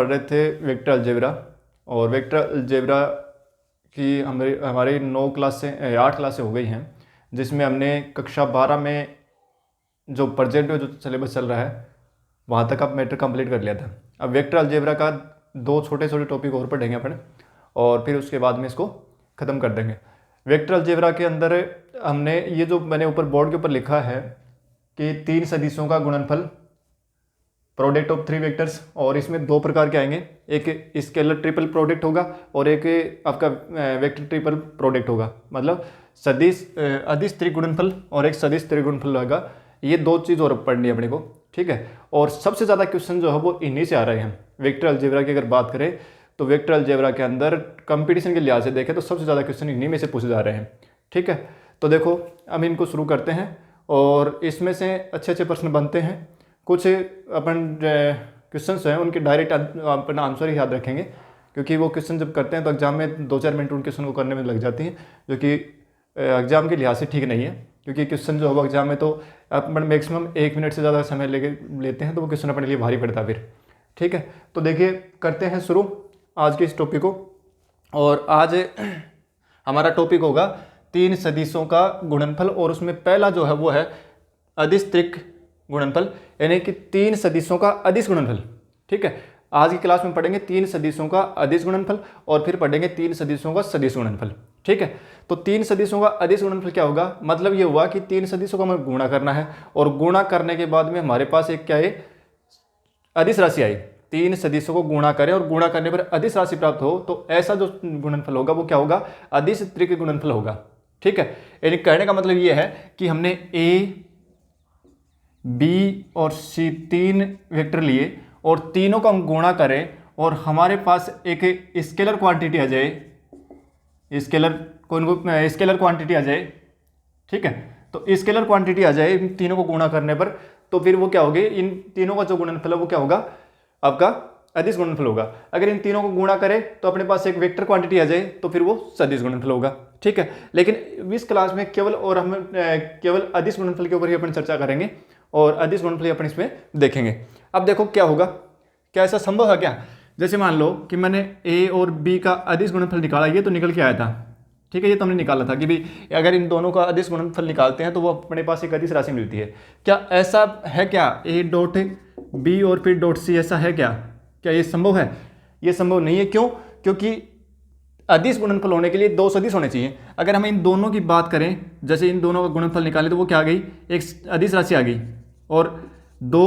पढ़ रहे थे वेक्टर अलजेब्रा। और वेक्टर अलजेब्रा की हमारी 8 क्लासें हो गई हैं, जिसमें हमने कक्षा 12 में जो प्रेजेंट में जो सिलेबस चल रहा है वहाँ तक आप मैटर कंप्लीट कर लिया था। अब वेक्टर अलजेब्रा का 2 छोटे छोटे टॉपिक और पढ़ेंगे अपन, और फिर उसके बाद में इसको ख़त्म कर देंगे। वेक्टर अलजेब्रा के अंदर हमने ये जो मैंने ऊपर बोर्ड के ऊपर लिखा है कि 3 सदिशों का गुणनफल, प्रोडक्ट ऑफ 3 वेक्टर्स, और इसमें 2 प्रकार के आएंगे, एक स्केलर ट्रिपल प्रोडक्ट होगा और एक आपका वेक्टर ट्रिपल प्रोडक्ट होगा, मतलब सदिश अदिश त्रिगुणनफल और एक सदिश त्रिगुणनफल होगा। ये 2 चीज़ और पढ़नी है अपने को, ठीक है। और सबसे ज़्यादा क्वेश्चन जो है वो इन्हीं से आ रहे हैं। वेक्टर अलजेब्रा की अगर बात करें तो वेक्टर अलजेब्रा के अंदर कंपटीशन के लिहाज से देखें तो सबसे ज़्यादा क्वेश्चन इन्हीं में से पूछे जा रहे हैं, ठीक है। तो देखो हम इनको शुरू करते हैं और इसमें से अच्छे अच्छे प्रश्न बनते हैं। कुछ अपन क्वेश्चन हैं उनके डायरेक्ट अपना आंसर ही याद रखेंगे, क्योंकि वो क्वेश्चन जब करते हैं तो एग्जाम में 2-4 मिनट उन क्वेश्चन को करने में लग जाती हैं, जो कि एग्जाम के लिहाज से ठीक नहीं है। क्योंकि क्वेश्चन जो होगा एग्जाम में तो अपन मैक्सिमम 1 मिनट से ज़्यादा समय लेते हैं, तो वो क्वेश्चन अपने लिए भारी पड़ता है फिर, ठीक है। तो देखिए करते हैं शुरू आज के इस टॉपिक को। और आज हमारा टॉपिक होगा 3 सदिशों का गुणनफल, और उसमें पहला जो है वो है अदिश त्रिक गुणनफल, यानी कि 3 सदिशों का अदिश गुणनफल, ठीक है। आज की क्लास में पढ़ेंगे 3 सदिशों का अदिश गुणनफल और फिर पढ़ेंगे 3 सदिशों का सदिश गुणनफल, ठीक है। तो 3 सदिशों का अदिश गुणनफल क्या होगा, मतलब ये हुआ कि 3 सदिशों का हमें गुणा करना है, और गुणा करने के बाद में हमारे पास एक क्या है, अदिश राशि आई। 3 सदिशों को गुणा करें और गुणा करने पर अदिश राशि प्राप्त हो, तो ऐसा जो गुणनफल होगा वो क्या होगा, अदिश त्रिक गुणनफल होगा, ठीक है। यानी कहने का मतलब ये है कि हमने ए, बी और सी 3 वेक्टर लिए और तीनों का हम गुणा करें और हमारे पास एक स्केलर क्वांटिटी आ जाए, स्केलर क्वांटिटी आ जाए, ठीक है। तो स्केलर क्वांटिटी आ जाए इन तीनों को गुणा करने पर, तो फिर वो क्या होगी, इन तीनों का जो गुणनफल है वो क्या होगा, आपका अदिश गुणनफल होगा। अगर इन तीनों को गुणा करें तो अपने पास एक वेक्टर क्वांटिटी आ जाए तो फिर वो सदिश गुणनफल होगा, ठीक है। लेकिन इस क्लास में केवल अदिश गुणनफल के ऊपर ही अपन चर्चा करेंगे और अदिश गुणनफल अपन इसमें देखेंगे। अब देखो क्या होगा, क्या ऐसा संभव है क्या, जैसे मान लो कि मैंने ए और बी का अदिश गुणनफल निकाला, ये तो निकल के आया था, ठीक है, ये तो हमने निकाला था कि भाई अगर इन दोनों का अदिश गुणनफल निकालते हैं तो वो अपने पास एक अदिश राशि मिलती है। क्या ऐसा है क्या, ए डॉट बी और फिर डॉट सी, ऐसा है क्या ये संभव है? ये संभव नहीं है। क्यों? क्योंकि अदिश गुणनफल होने के लिए 2 सदिश होने चाहिए। अगर हम इन दोनों की बात करें, जैसे इन दोनों का गुणनफल निकालें तो वो क्या आ गई, एक अदिश राशि आ गई, और 2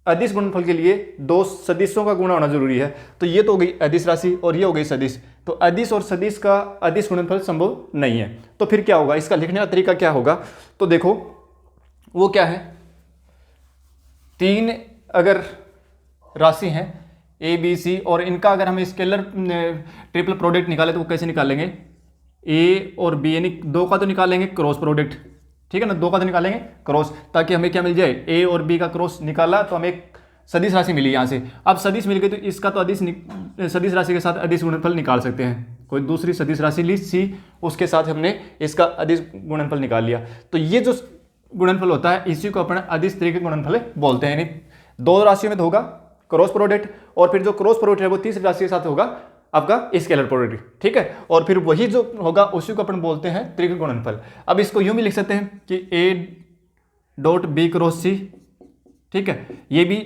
अदिश गुणनफल के लिए 2 सदिशों का गुणा होना जरूरी है। तो ये तो हो गई अदिश राशि और ये हो गई सदिश। तो अदिश और सदिश का अदिश गुणनफल संभव नहीं है। तो फिर क्या होगा, इसका लिखने का तरीका क्या होगा, तो देखो वो क्या है, 3 अगर राशि हैं ए बी सी, और इनका अगर हम स्केलर ट्रिपल प्रोडक्ट निकालें तो वो कैसे निकालेंगे, ए और बी, यानी 2 का तो निकालेंगे क्रॉस प्रोडक्ट, ठीक है ना, 2 का तो निकालेंगे क्रॉस, ताकि हमें क्या मिल जाए, ए और बी का क्रॉस निकाला तो हमें एक सदिश राशि मिली यहाँ से। अब सदिश मिल गई तो इसका तो सदिश राशि के साथ अदिश गुणनफल निकाल सकते हैं। कोई दूसरी सदिश राशि ली सी, उसके साथ हमने इसका अदिश गुणनफल निकाल लिया। तो ये जो गुणनफल होता है इसी को अपन अदिश त्रिक गुणनफल बोलते हैं। यानी 2 राशियों में तो होगा क्रॉस प्रोडक्ट, और फिर जो क्रॉस प्रोडक्ट है वो तीसरी राशि के साथ होगा आपका स्केलर प्रोडक्ट, ठीक है। और फिर वही जो होगा उसी को अपन बोलते हैं त्रिक गुणनफल। अब इसको यूं भी लिख सकते हैं कि ए डॉट बी क्रॉस सी, ठीक है, ये भी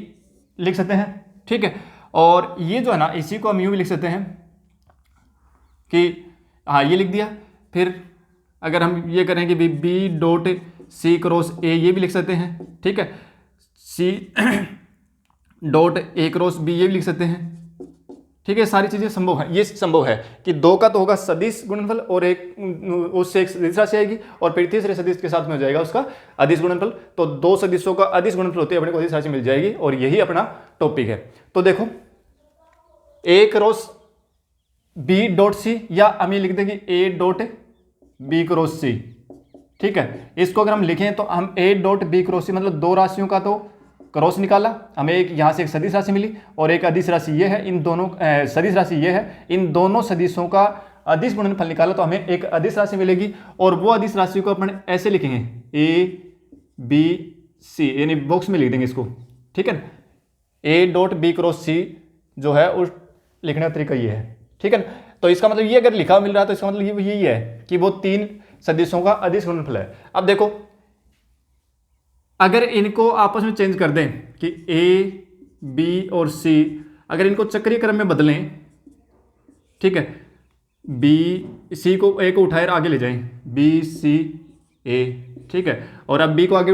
लिख सकते हैं, ठीक है। और ये जो है ना, इसी को हम यूं भी लिख सकते हैं कि हाँ ये लिख दिया। फिर अगर हम ये करें कि B dot C cross A, ये भी लिख सकते हैं, ठीक है। C dot A cross B, ये भी लिख सकते हैं, ठीक है। सारी चीजें संभव है। ये संभव है कि 2 का तो होगा सदिश गुणनफल और एक उससे एक सदिश राशि आएगी और फिर तीसरे सदिश के साथ में हो जाएगा उसका अदिश गुणनफल। तो 2 सदिशों का अदिश गुणनफल होते हैं, अपने को अदिश राशि मिल जाएगी, और यही अपना टॉपिक है। तो देखो ए क्रॉस बी डॉट सी, या हम ये लिख देंगे ए डॉट बी क्रॉस सी, ठीक है। इसको अगर हम लिखें तो हम ए डॉट बी क्रॉस सी, मतलब 2 राशियों का तो क्रॉस निकाला, हमें एक यहाँ से एक सदिश राशि मिली और एक अदिश राशि ये है, इन दोनों सदिश राशि ये है, इन दोनों सदिशों का अदिश गुणनफल निकाला तो हमें एक अदिश राशि मिलेगी। और वो अदिश राशि को अपन ऐसे लिखेंगे ए बी सी, यानी बॉक्स में लिख देंगे इसको, ठीक है। ए डॉट बी क्रॉस सी जो है उस लिखने का तरीका ये है, ठीक है ना। तो इसका मतलब ये अगर लिखा मिल रहा है तो इसका मतलब ये यही है कि वो 3 सदिशों का अदिश गुणनफल है। अब देखो अगर इनको आपस में चेंज कर दें कि ए बी और सी, अगर इनको चक्रीय क्रम में बदलें, ठीक है, बी सी को ए को उठाए आगे ले जाएं, बी सी ए, ठीक है, और अब बी को आगे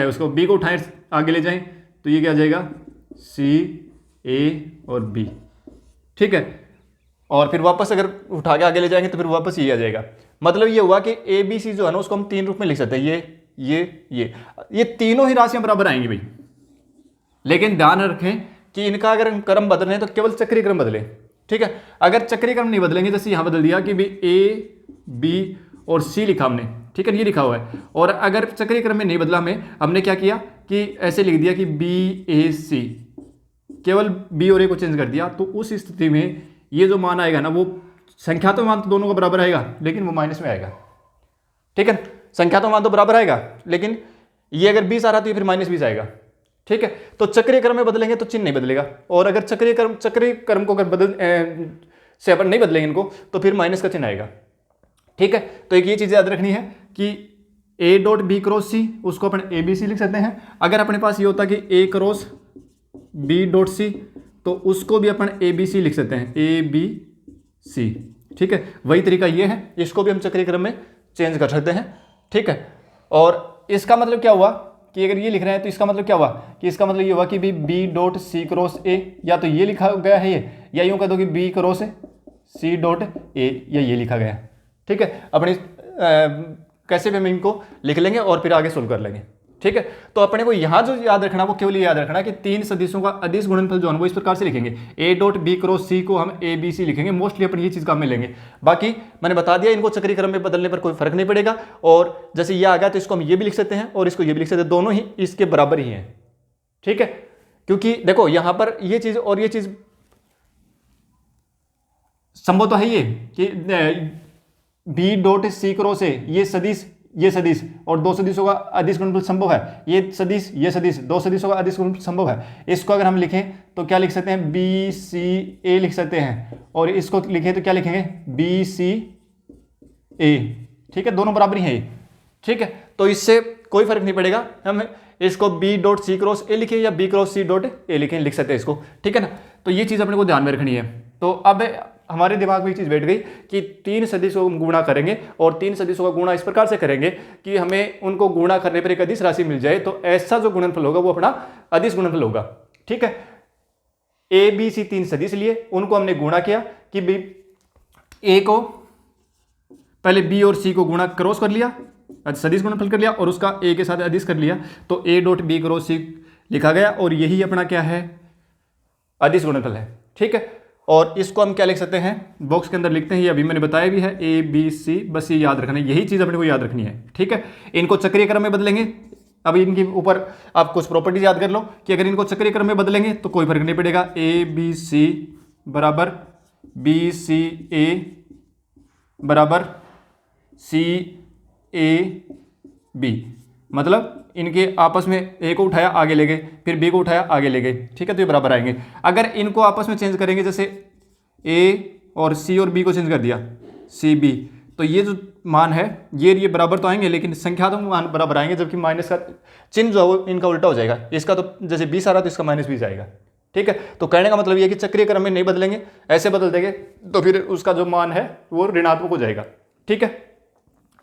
उसको बी को उठाए आगे ले जाएं तो ये क्या आ जाएगा सी ए और बी, ठीक है, और फिर वापस अगर उठा के आगे ले जाएंगे तो फिर वापस ये आ जाएगा। मतलब ये हुआ कि ए बी सी जो है ना उसको हम 3 रूप में लिख सकते हैं, ये तीनों ही राशियां बराबर आएंगी भाई, लेकिन ध्यान रखें कि इनका अगर क्रम बदलें तो केवल चक्रीय क्रम बदलें, ठीक है। अगर चक्रीय क्रम नहीं बदलेंगे, जैसे यहां बदल दिया कि भी ए बी और सी लिखा हमने, ठीक है, ये लिखा हुआ है, और अगर चक्रीय क्रम में नहीं बदला हमने क्या किया कि ऐसे लिख दिया कि बी ए सी, केवल बी और ए को चेंज कर दिया, तो उस स्थिति में ये जो मान आएगा ना वो संख्यात्मक मान तो दोनों का बराबर आएगा लेकिन वो माइनस में आएगा, ठीक है। संख्यात्मक मान तो बराबर आएगा लेकिन ये अगर 20 आ रहा तो ये फिर -20 आएगा, ठीक है। तो चक्रीय क्रम में बदलेंगे तो चिन्ह नहीं बदलेगा, और अगर चक्रीय क्रम को अगर से अपन नहीं बदलेंगे इनको तो फिर माइनस का चिन्ह आएगा, ठीक है। तो एक ये चीज याद रखनी है कि ए डॉट बी क्रॉस सी उसको अपन ए बी सी लिख सकते हैं। अगर अपने पास ये होता कि ए क्रॉस बी डॉट सी तो उसको भी अपन ए बी सी लिख सकते हैं, ए बी सी, ठीक है। वही तरीका ये है, इसको भी हम चक्रीय क्रम में चेंज कर सकते हैं, ठीक है। और इसका मतलब क्या हुआ कि अगर ये लिख रहे हैं तो इसका मतलब क्या हुआ कि इसका मतलब ये हुआ कि भी B dot C cross A, या तो ये लिखा गया है ये, या यूं कह दो कि B cross C dot A, या ये लिखा गया है, ठीक है। अपनी कैसे भी हम इनको लिख लेंगे और फिर आगे सोल्व कर लेंगे, ठीक है। तो अपने को यहां जो याद रखना वो केवल याद रखना कि 3 सदिशों का अदिश गुणनफल जो है वो इस प्रकार से लिखेंगे, ए डॉट बी क्रॉस सी को हम ए बी सी लिखेंगे, मोस्टली अपन ये चीज काम में लेंगे। बाकी मैंने बता दिया इनको चक्रीय क्रम में बदलने पर कोई फर्क नहीं पड़ेगा, और जैसे ये आ गया तो इसको हम ये भी लिख सकते हैं और इसको ये भी लिख सकते हैं, दोनों ही इसके बराबर ही हैं, ठीक है। क्योंकि देखो यहां पर ये चीज और ये चीज संभव तो है ये कि B dot C cross A ये सदिश और 2 सदिशों का अदिश गुणनफल संभव है, ये सदिश 2 सदिशों का अदिश गुणनफल संभव है। इसको अगर हम लिखें तो क्या लिख सकते हैं, बी सी ए लिख सकते हैं, और इसको लिखें तो क्या लिखेंगे, बी सी ए, ठीक है, दोनों बराबर ही हैं, ठीक है। तो इससे कोई फर्क नहीं पड़ेगा, हम इसको B dot C cross A लिखें या B cross C dot A लिखें, लिख सकते हैं इसको, ठीक है ना। तो ये चीज़ अपने को ध्यान में रखनी है। तो अब हमारे दिमाग में ये चीज़ बैठ गई कि 3 सदिशों को गुणा करेंगे, और 3 सदिशों का गुणा इस प्रकार से करेंगे कि हमें उनको गुणा करने पर एक अदिश राशि मिल जाए, तो ऐसा जो गुणनफल होगा वो अपना अदिश गुणनफल होगा, ठीक है। ए बी सी 3 सदिश लिए, उनको हमने गुणा किया कि बी ए को पहले बी और सी को गुणा क्रॉस कर लिया, सदिश गुणनफल कर लिया, और उसका ए के साथ अदिश कर लिया, तो ए डॉट बी क्रॉस सी लिखा गया, और यही अपना क्या है, अदिश गुणनफल है, ठीक है। और इसको हम क्या लिख सकते हैं, बॉक्स के अंदर लिखते हैं, ये अभी मैंने बताया भी है, ए बी सी, बस ये याद रखना है, यही चीज अपने को याद रखनी है, ठीक है। इनको चक्रीय क्रम में बदलेंगे, अब इनके ऊपर आप कुछ प्रॉपर्टीज याद कर लो कि अगर इनको चक्रीय क्रम में बदलेंगे तो कोई फर्क नहीं पड़ेगा, ए बी सी बराबर बी सी ए बराबर सी ए बी, मतलब इनके आपस में ए को उठाया आगे ले गए, फिर बी को उठाया आगे ले गए, ठीक है, तो ये बराबर आएंगे। अगर इनको आपस में चेंज करेंगे, जैसे ए और सी और बी को चेंज कर दिया सी बी, तो ये जो मान है ये बराबर तो आएंगे लेकिन संख्यात्मक मान बराबर आएंगे, जबकि माइनस का चिन्ह जो है इनका उल्टा हो जाएगा, इसका तो जैसे 20 आ रहा तो इसका -20 आएगा, ठीक है। तो कहने का मतलब ये कि चक्रीय क्रम में नहीं बदलेंगे, ऐसे बदल देंगे तो फिर उसका जो मान है वो ऋणात्मक हो जाएगा, ठीक है।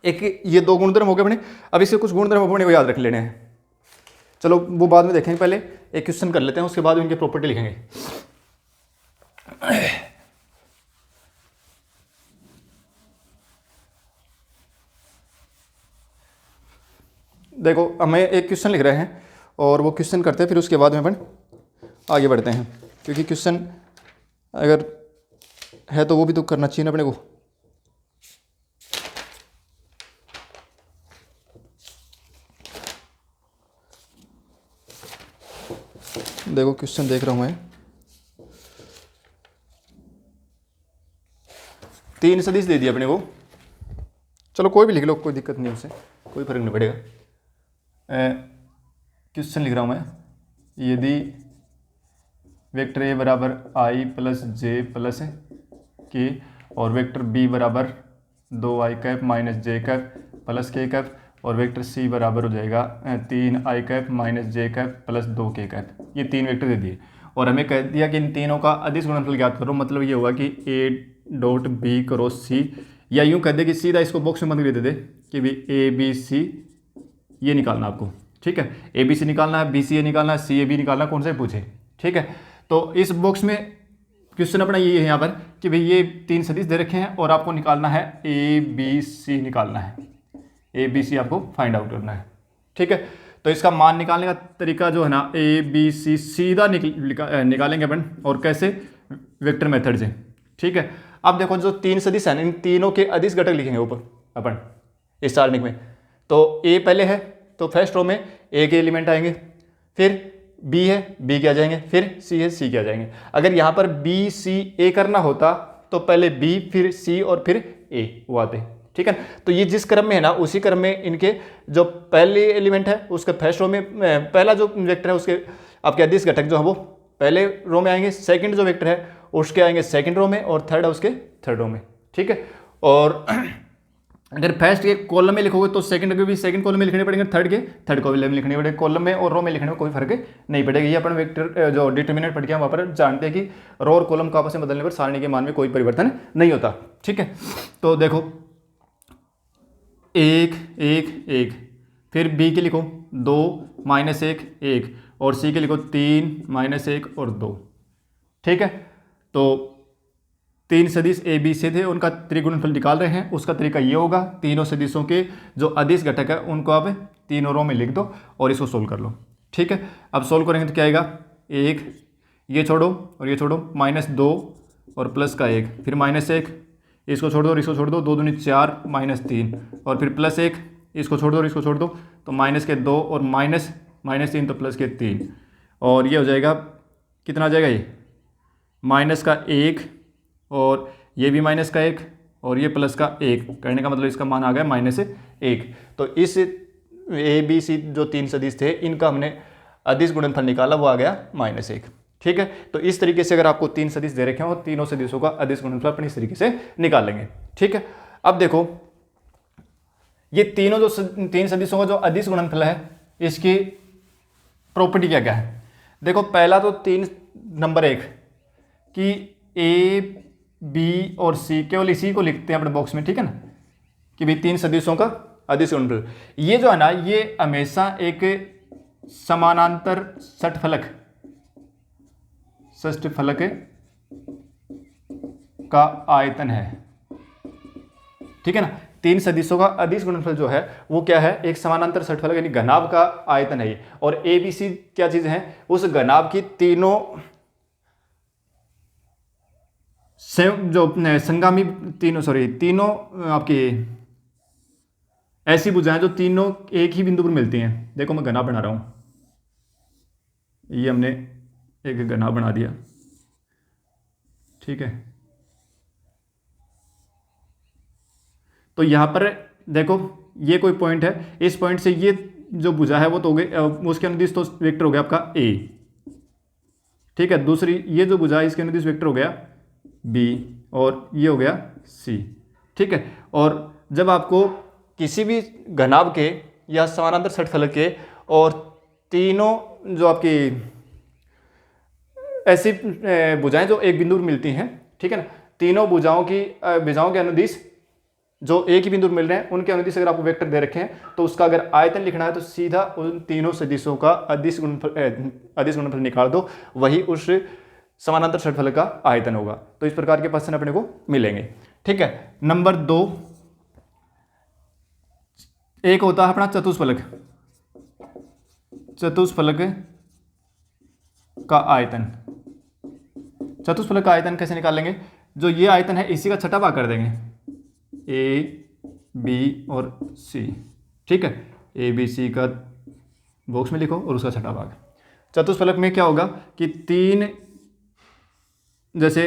एक ये 2 गुणधर्म हो गए अपने, अब इससे कुछ गुणधर्म अपने को याद रख लेने हैं, चलो वो बाद में देखेंगे, पहले एक क्वेश्चन कर लेते हैं, उसके बाद इनके प्रॉपर्टी लिखेंगे। देखो हमें एक क्वेश्चन लिख रहे हैं और वो क्वेश्चन करते हैं, फिर उसके बाद में अपन आगे बढ़ते हैं, क्योंकि क्वेश्चन अगर है तो वो भी तो करना चाहिए ना अपने को। देखो क्वेश्चन देख रहा हूँ मैं, 3 सदिश दे दिया अपने को, चलो कोई भी लिख लो, कोई दिक्कत नहीं, उससे कोई फर्क नहीं पड़ेगा। क्वेश्चन लिख रहा हूँ मैं, यदि वेक्टर ए बराबर आई प्लस जे प्लस के, और वेक्टर बी बराबर 2i कैप माइनस जे कैप प्लस के कैप, और वेक्टर सी बराबर हो जाएगा 3i कैप माइनस जे कैप प्लस 2k कैप। ये 3 वेक्टर दे दिए और हमें कह दिया कि इन तीनों का अदिश गुणनफल ज्ञात करो। मतलब ये होगा कि a डॉट बी क्रॉस सी, या यूँ कह दे कि सीधा इसको बॉक्स में बंद कर दे दे कि भाई ए बी सी ये निकालना आपको, ठीक है। ए बी सी निकालना है, बी सी ए निकालना है, सी ए बी निकालना है, कौन सा पूछे, ठीक है। तो इस बॉक्स में क्वेश्चन अपना ये है यहाँ पर कि भाई ये 3 सदिश दे रखे हैं और आपको निकालना है ए बी सी निकालना है, ए बी सी आपको फाइंड आउट करना है, ठीक है। तो इसका मान निकालने का तरीका जो है ना, ए बी सी सीधा निकालेंगे अपन, और कैसे, वेक्टर मेथड से, ठीक है। अब देखो जो 3 सदिश हैं इन तीनों के अदिश घटक लिखेंगे ऊपर अपन इस सारणी में। तो ए पहले है तो फर्स्ट रो में ए के एलिमेंट आएंगे, फिर बी है बी के आ जाएंगे, फिर सी है सी के आ जाएंगे। अगर यहाँ पर बी सी ए करना होता तो पहले बी फिर सी और फिर ए वो आते, ठीक है। तो ये जिस क्रम में है ना उसी क्रम में इनके जो पहले एलिमेंट है उसके फर्स्ट रो में, पहला जो वेक्टर है उसके आपके अदिश घटक जो है वो पहले रो में आएंगे, सेकंड जो वेक्टर है उसके आएंगे सेकंड रो में, और थर्ड है उसके थर्ड रो में, ठीक है। और अगर फर्स्ट के कॉलम में लिखोगे तो सेकंड के भी सेकंड कॉलम में लिखने पड़ेंगे, थर्ड के थर्ड कॉलम में लिखने पड़ेंगे। कॉलम में और रो में लिखने में कोई फर्क नहीं पड़ेगा। ये अपन वेक्टर जो डिटर्मिनेंट पढ़ के वहाँ पर जानते हैं कि रो और कॉलम को आपस में बदलने पर सारणी के मान में कोई परिवर्तन नहीं होता, ठीक है। तो देखो 1 1 1, फिर बी के लिखो 2 -1 1, और सी के लिखो 3 -1 और 2, ठीक है। तो 3 सदिश ए बी से थे, उनका त्रिगुणनफल निकाल रहे हैं। उसका तरीका ये होगा, तीनों सदिशों के जो अदिश घटक है उनको आप तीनों रो में लिख दो और इसको सोल्व कर लो, ठीक है। अब सोल्व करेंगे तो क्या आएगा, 1 ये छोड़ो और ये छोड़ो, -2 और प्लस का 1, फिर -1 इसको छोड़ दो और इसको छोड़ दो, 2 दूनी 4 -3, और फिर +1 इसको छोड़ दो और इसको छोड़ दो, तो -2 और -3 तो +3, और ये हो जाएगा कितना आ जाएगा, ये -1 और ये भी -1 और ये +1 करने का मतलब इसका मान आ गया -1। तो इस ए बी सी जो 3 सदिश थे इनका हमने अदिश गुणनफल निकाला, वो आ गया -1, ठीक है। तो इस तरीके से अगर आपको 3 सदिश दे रखे हो, तीनों सदिशों का अदिश गुणनफल अपन इस तरीके से निकाल लेंगे, ठीक है। अब देखो ये तीनों जो 3 सदिशों का जो अदिश गुणनफल है इसकी प्रॉपर्टी क्या क्या है। देखो पहला तो 3 नंबर 1 कि ए बी और सी, केवल इसी को लिखते हैं अपने बॉक्स में, ठीक है ना, कि भाई 3 सदिशों का अदिश गुणनफल। ये जो है ना ये हमेशा एक समानांतर षटफलक का आयतन है, ठीक है ना। 3 सदिशों का अदिश गुणनफल जो है वो क्या है, एक समानांतर षटफलक यानी घनाभ का आयतन है ये। और ए बी सी क्या चीज है, उस घनाभ की तीनों जो संगामी तीनों आपकी ऐसी भुजाएं जो तीनों एक ही बिंदु पर मिलती हैं। देखो मैं घनाभ बना रहा हूं, ये हमने एक घनाभ बना दिया, ठीक है। तो यहां पर देखो ये कोई पॉइंट है, इस पॉइंट से ये जो भुजा है वो तो हो गई, उसके अनुदिश तो वेक्टर हो गया आपका ए, ठीक है। दूसरी ये जो भुजा है इसके अनुदिश वेक्टर हो गया बी, और ये हो गया सी, ठीक है। और जब आपको किसी भी घनाभ के या समानांतर षटफलक के और तीनों जो आपकी ऐसी भुजाएं जो एक बिंदु पर मिलती हैं, ठीक है ना, तीनों भुजाओं के अनुदिश जो एक ही बिंदु पर मिल रहे हैं उनके अनुदिश अगर आपको वेक्टर दे रखे हैं तो उसका अगर आयतन लिखना है तो सीधा उन तीनों सदिशों का अदिश गुणनफल निकाल दो, वही उस समानांतर षटफलक का आयतन होगा। तो इस प्रकार के क्वेश्चन अपने को मिलेंगे, ठीक है। नंबर 2 एक होता है अपना चतुष्फलक का आयतन। चतुष्फलक का आयतन कैसे निकालेंगे, जो ये आयतन है इसी का छठा भाग कर देंगे, ए बी और सी, ठीक है। ए बी सी का बॉक्स में लिखो और उसका छठा भाग। चतुष्फलक में क्या होगा कि 3 जैसे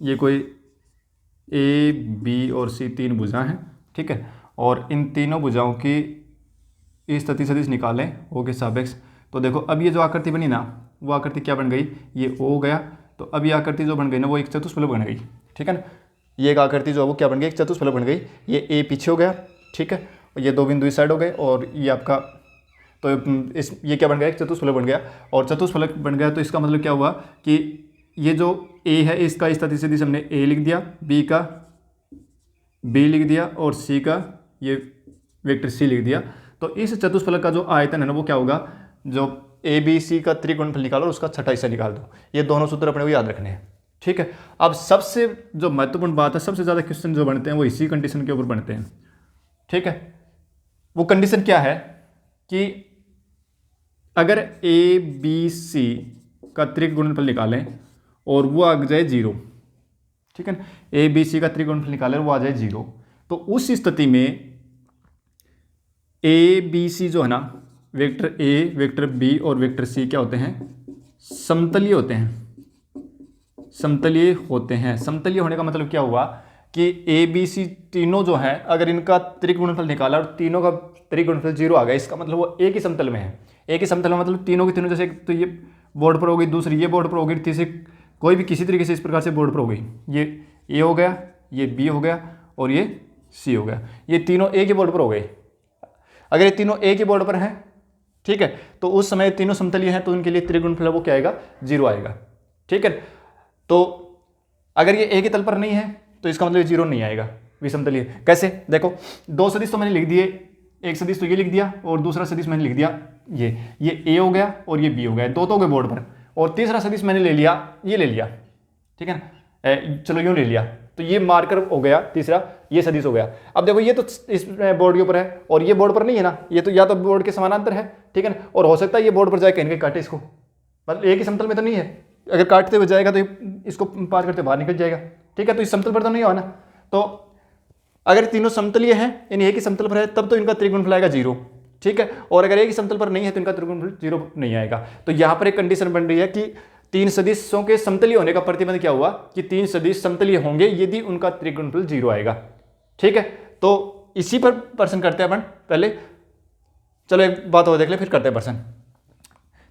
ये कोई ए बी और सी 3 भुजा हैं, ठीक है। और इन तीनों भुजाओं की इस स्थिति सदिश निकालें ओ के सापेक्ष, तो देखो अब ये जो आकृति बनी ना, वो आकृति क्या बन गई, ये ओ हो गया। तो अब ये आकृति जो बन गई ना, वो एक चतुष्फलक बन गई, ठीक है ना। ये एक आकृति जो है वो क्या बन गई, एक चतुष्फलक बन गई। ये ए पीछे हो गया, ठीक है, और ये दो बिंदु इस साइड हो गए, और ये आपका तो इस ये क्या बन गया, एक चतुष्फलक बन गया। और चतुष्फलक बन गया तो इसका मतलब क्या हुआ कि ये जो ए है इसका इस स्थिति सदिश हमने ए लिख दिया, बी का बी लिख दिया, और सी का ये वेक्टर सी लिख दिया। तो इस चतुष्फलक का जो आयतन है ना, वो क्या होगा, जो ए बी सी का त्रिगुणनफल निकालो और उसका छठा हिस्सा निकाल दो। ये दोनों सूत्र अपने को याद रखने हैं, ठीक है। अब सबसे जो महत्वपूर्ण बात है, सबसे ज़्यादा क्वेश्चन जो बनते हैं वो इसी कंडीशन के ऊपर बनते हैं, ठीक है। वो कंडीशन क्या है कि अगर ए बी सी का त्रिगुणनफल निकालें और वो आ जाए 0, ठीक है ना, ए बी सी का त्रिगुणनफल निकालें और वो आ जाए 0, तो उस स्थिति में ए बी सी जो है ना, वेक्टर ए, वेक्टर बी और वेक्टर सी क्या होते हैं, समतलीय होते हैं, समतलीय होते हैं। समतलीय होने का मतलब क्या हुआ कि ए बी सी तीनों जो हैं, अगर इनका त्रिगुणनफल निकाला और तीनों का त्रिगुणनफल 0 आ गया, इसका मतलब वो एक ही समतल में है। एक ही समतल में मतलब तीनों की तीनों, जैसे तो ये बोर्ड पर हो गई, दूसरी ये बोर्ड पर हो गई, तीसरी कोई भी किसी तरीके से इस प्रकार से बोर्ड पर हो गई, ये ए हो गया, ये बी हो गया और ये सी हो गया, ये तीनों एक ही बोर्ड पर हो गए। अगर ये तीनों एक ही बोर्ड पर हैं, ठीक है, तो उस समय तीनों समतलीय हैं, तो उनके लिए त्रिगुणनफल वो क्या आएगा, 0 आएगा, ठीक है। तो अगर ये एक ही तल पर नहीं है तो इसका मतलब 0 नहीं आएगा, विसमतलीय। कैसे, देखो दो सदिश तो मैंने लिख दिए, एक सदिश तो ये लिख दिया और दूसरा सदिश मैंने लिख दिया ये ए हो गया और ये बी हो गया, दो तो हो गए बोर्ड पर, और तीसरा सदिश मैंने ले लिया, ये ले लिया, ठीक है ना, चलो यूँ ले लिया, तो ये मार्कर हो गया तीसरा, ये सदिश हो गया। अब देखो ये तो इस बोर्ड के ऊपर है और ये बोर्ड पर नहीं है ना, ये तो या तो बोर्ड के समानांतर है, ठीक है ना, और हो सकता है ये बोर्ड पर जाए कहीं कहीं काटे इसको, मतलब एक ही समतल में तो नहीं है, अगर काटते हुए जाएगा तो इसको पार करते बाहर निकल जाएगा, ठीक है, तो इस समतल पर तो नहीं हुआ ना। तो अगर तीनों समतलीय हैं, यानी एक ही समतल पर है, तब तो इनका त्रिगुणनफल आएगा 0, ठीक है, और अगर एक ही समतल पर नहीं है तो इनका त्रिगुणनफल 0 नहीं आएगा। तो यहाँ पर एक कंडीशन बन रही है कि तीन सदिशों के समतलीय होने का प्रतिबंध क्या हुआ कि तीन सदिश समतलीय होंगे यदि उनका त्रिगुणनफल 0 आएगा, ठीक है। तो इसी पर प्रश्न करते हैं अपन पहले, चलो एक बात और देख ले फिर करते हैं प्रश्न।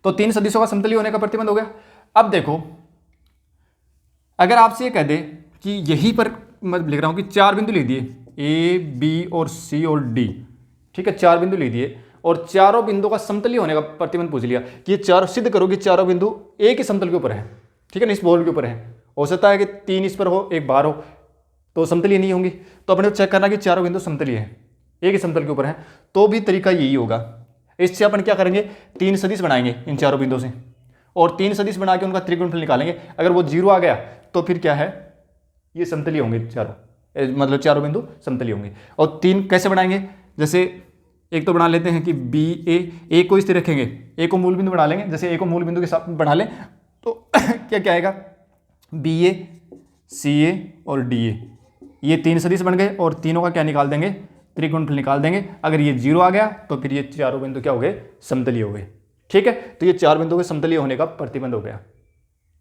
तो तीन सदिशों का समतलीय होने का प्रतिबंध हो गया। अब देखो अगर आपसे ये कह दे कि यहीं पर मैं लिख रहा हूं कि 4 बिंदु लिख दिए, ए बी और सी और डी, ठीक है, 4 बिंदु लिख दिए और चारों बिंदुओं का समतलीय होने का प्रतिबंध पूछ लिया कि ये चारों, सिद्ध करो कि चारों बिंदु एक ही समतल के ऊपर है, ठीक है ना, इस बॉल के ऊपर है। हो सकता है कि 3 इस पर हो, एक बाहर हो, तो समतलीय नहीं होंगी। तो अपने को चेक करना कि चारों बिंदु समतलीय है, एक ही समतल के ऊपर है, तो भी तरीका यही होगा। इससे अपन क्या करेंगे, 3 सदिश बनाएंगे इन चारों बिंदुओं से और 3 सदिश बना के उनका त्रिगुणनफल निकालेंगे। अगर वो 0 आ गया तो फिर क्या है, ये समतलीय होंगे चारों, मतलब चारों बिंदु समतलीय होंगे। और 3 कैसे बनाएंगे, जैसे एक तो बना लेते हैं कि बी ए को इस तरह रखेंगे, ए को मूल बिंदु बना लेंगे, जैसे ए को मूल बिंदु के साथ बना लें तो क्या क्या आएगा, बी ए, सी ए और डी ए, ये 3 सदिश बन गए और तीनों का क्या निकाल देंगे, त्रिगुणनफल निकाल देंगे। अगर ये 0 आ गया तो फिर ये चारों बिंदु क्या हो गए, समतलीय हो गए, ठीक है। तो ये 4 बिंदुओं के समतलीय होने का प्रतिबंध हो गया,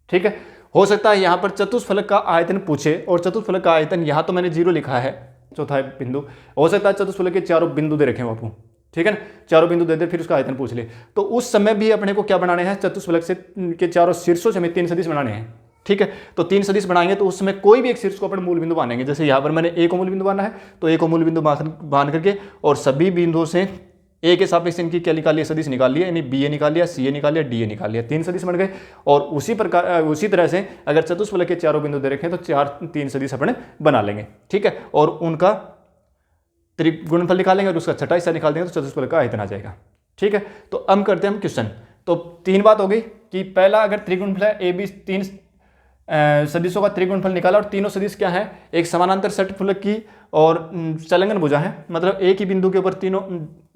ठीक है। हो सकता है यहाँ पर चतुष्फलक का आयतन पूछे और चतुष्फलक का आयतन यहाँ तो मैंने 0 लिखा है, चौथा बिंदु, हो सकता है चतुष्फलक के चारों बिंदु दे रखे हैं बापू, ठीक है ना, चारों बिंदु दे दे फिर उसका आयतन पूछ ले। तो उस समय भी अपने को क्या बनाने हैं, चतुष्फलक से के चारों शीर्षों से हमें 3 सदिश बनाने हैं, ठीक है। तो 3 सदिश बनाएंगे तो उस समय कोई भी एक शीर्ष को अपन मूल बिंदु मानेंगे। जैसे यहाँ पर मैंने ए को मूल बिंदु माना है, तो ए को मूल बिंदु मान करके और सभी बिंदुओं से ए के सापेक्ष इनकी क्या निकाल लिया, सदिश निकाल लिया, यानी बी ए निकाल लिया, सी ए निकाल लिया, डी ए निकाल लिया, 3 सदिश बन गए। और उसी प्रकार उसी तरह से अगर चतुष्फलक के चारों बिंदु दे रखे हैं तो 3 सदिश अपने बना लेंगे, ठीक है, और उनका त्रिगुणनफल निकालेंगे और उसका छठा हिस्सा निकाल देंगे तो चतुष्फलक का आयतन आ जाएगा, ठीक है। तो अब करते हैं हम क्वेश्चन। तो 3 बात हो गई कि पहला, अगर त्रिगुणनफल है ए बी, 3 सदिशों का त्रिगुणनफल निकाला और तीनों सदिश क्या है, एक समानांतर षटफलक की और संलग्न भुजा है, मतलब एक ही बिंदु के ऊपर तीनों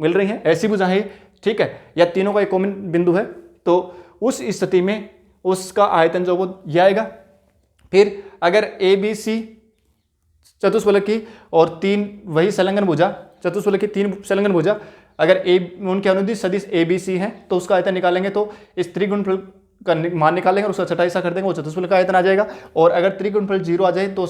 मिल रही हैं, ऐसी भुजा है, ठीक है, या तीनों का एक कॉमन बिंदु है, तो उस स्थिति में उसका आयतन जो वो यह आएगा। फिर अगर ए बी सी चतुष्फलक की और 3 वही संलग्न भुजा, चतुष्फलक की 3 संलग्न भुजा, अगर ए उनके अनुदिश सदिश ए बी सी है तो उसका आयतन निकालेंगे, तो इस त्रिगुणनफल का मान निकालेंगे और उसका छठा हिस्सा कर देंगे, वो चतुष्फलक का आयतन आ जाएगा। और अगर त्रिगुणनफल 0 आ जाए तो